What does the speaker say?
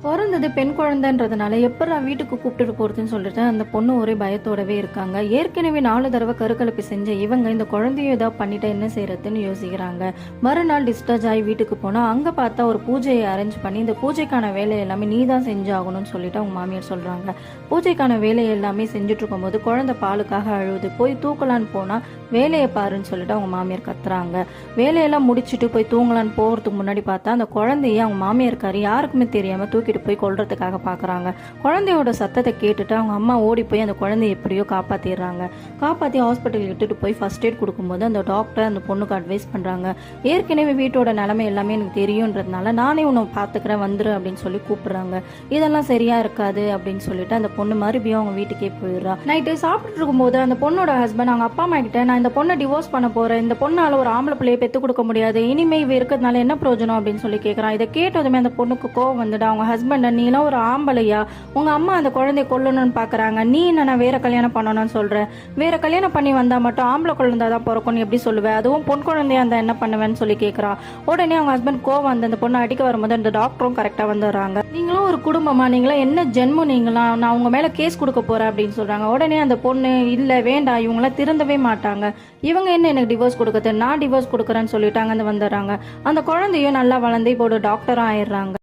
பொறந்தது பெண் குழந்தைன்றதுனால எப்பட்றா வீட்டுக்கு கூப்பிட்டுட்டு போறதுன்னு சொல்லிட்டு அந்த பொண்ணு ஒரே பயத்தோடவே இருக்காங்க. ஏற்கனவே 4 தடவை கருக்கலைப்பு செஞ்ச இவங்க இந்த குழந்தைய ஏதாவது பண்ணிட்டா என்ன செய்யறதுன்னு யோசிக்கிறாங்க. மறுநாள் டிஸ்சார்ஜ் ஆகி வீட்டுக்கு போனா அங்க பார்த்தா ஒரு பூஜையை அரேஞ்ச் பண்ணி இந்த பூஜைக்கான வேலை எல்லாமே நீ தான் செஞ்சாகணும்னு சொல்லிட்டு அவங்க மாமியார் சொல்றாங்க. பூஜைக்கான வேலை எல்லாமே செஞ்சுட்டு இருக்கும்போது குழந்தை பாலுக்காக அழுவுது. போய் தூக்கலான்னு போனா வேலையை பாருன்னு சொல்லிட்டு அவங்க மாமியார் கத்துறாங்க. வேலையெல்லாம் முடிச்சுட்டு போய் தூங்கலான்னு போறதுக்கு முன்னாடி பார்த்தா அந்த குழந்தைய அவங்க மாமியார்காரி யாருக்குமே தெரியாம தூக்கிட்டு போய் கொல்றதுக்காக பாக்குறாங்க. குழந்தையோட சத்தத்தை கேட்டுட்டு அவங்க அம்மா ஓடி போய் அந்த குழந்தைய எப்படியோ காப்பாத்திடுறாங்க. காப்பாத்தி ஹாஸ்பிட்டல் இட்டுட்டு போய் ஃபர்ஸ்ட் எய்ட் கொடுக்கும்போது அந்த டாக்டர் அந்த பொண்ணுக்கு அட்வைஸ் பண்றாங்க. ஏற்கனவே வீட்டோட நிலைமை எல்லாமே எனக்கு தெரியும்ன்றதுனால நானே உன்னை பாத்துக்கிறேன் வந்துரு அப்படின்னு சொல்லி கூப்பிடுறாங்க. இதெல்லாம் சரியா இருக்காது அப்படின்னு சொல்லிட்டு அந்த பொண்ணு மறுபடியும் அவங்க வீட்டுக்கே போயிடுறா. நைட்டு சாப்பிட்டு இருக்கும்போது அந்த பொண்ணோட ஹஸ்பண்ட் அவங்க அப்பா அம்மா கிட்ட நான் இந்த பொண்ணை டிவோர்ஸ் பண்ண போறேன், இந்த பொண்ணால ஒரு ஆம்பளை பிள்ளையை பெத்து கொடுக்க முடியாது, இனிமே இவ இருக்கிறதுனால என்ன பிரயோஜனம் அப்படின்னு சொல்லி கேட்கறான். இதை கேட்டதுமே அந்த பொண்ணுக்கு கோவம் வந்துட்டு அவங்க ஹஸ்பண்ட் நீலாம் ஒரு ஆம்பளையா, உங்க அம்மா அந்த குழந்தைய கொல்லணும்னு பாக்குறாங்க, நீ என்ன வேற கல்யாணம் பண்ணணும்னு சொல்ற, வேற கல்யாணம் பண்ணி வந்தா மட்டும் ஆம்பளை குழந்தைதான் பிறக்கும்னு எப்படி சொல்லுவேன், அதுவும் பொன் குழந்தையா இருந்தா என்ன பண்ணுவேன்னு சொல்லி கேட்கறா. உடனே அவங்க ஹஸ்பண்ட் கோவம் வந்து அந்த பொண்ணை அடிக்க வரும்போது அந்த டாக்டரும் கரெக்டா வந்துடுறாங்க. நீங்களும் ஒரு குடும்பமா, நீங்களா என்ன ஜென்மம், நீங்களா நான் உங்க மேல கேஸ் கொடுக்க போறேன் அப்படின்னு சொல்றாங்க. உடனே அந்த பொண்ணு இல்ல வேண்டாம், இவங்களாம் திருந்தவே மாட்டாங்க, இவங்க என்ன எனக்கு டிவோர்ஸ் கொடுக்குறது, நான் டிவோர்ஸ் கொடுக்குறேன்னு சொல்லிட்டாங்க வந்துடுறாங்க. அந்த குழந்தையும் நல்லா வளர்ந்து இப்போ ஒரு டாக்டரா ஆயிடுறாங்க.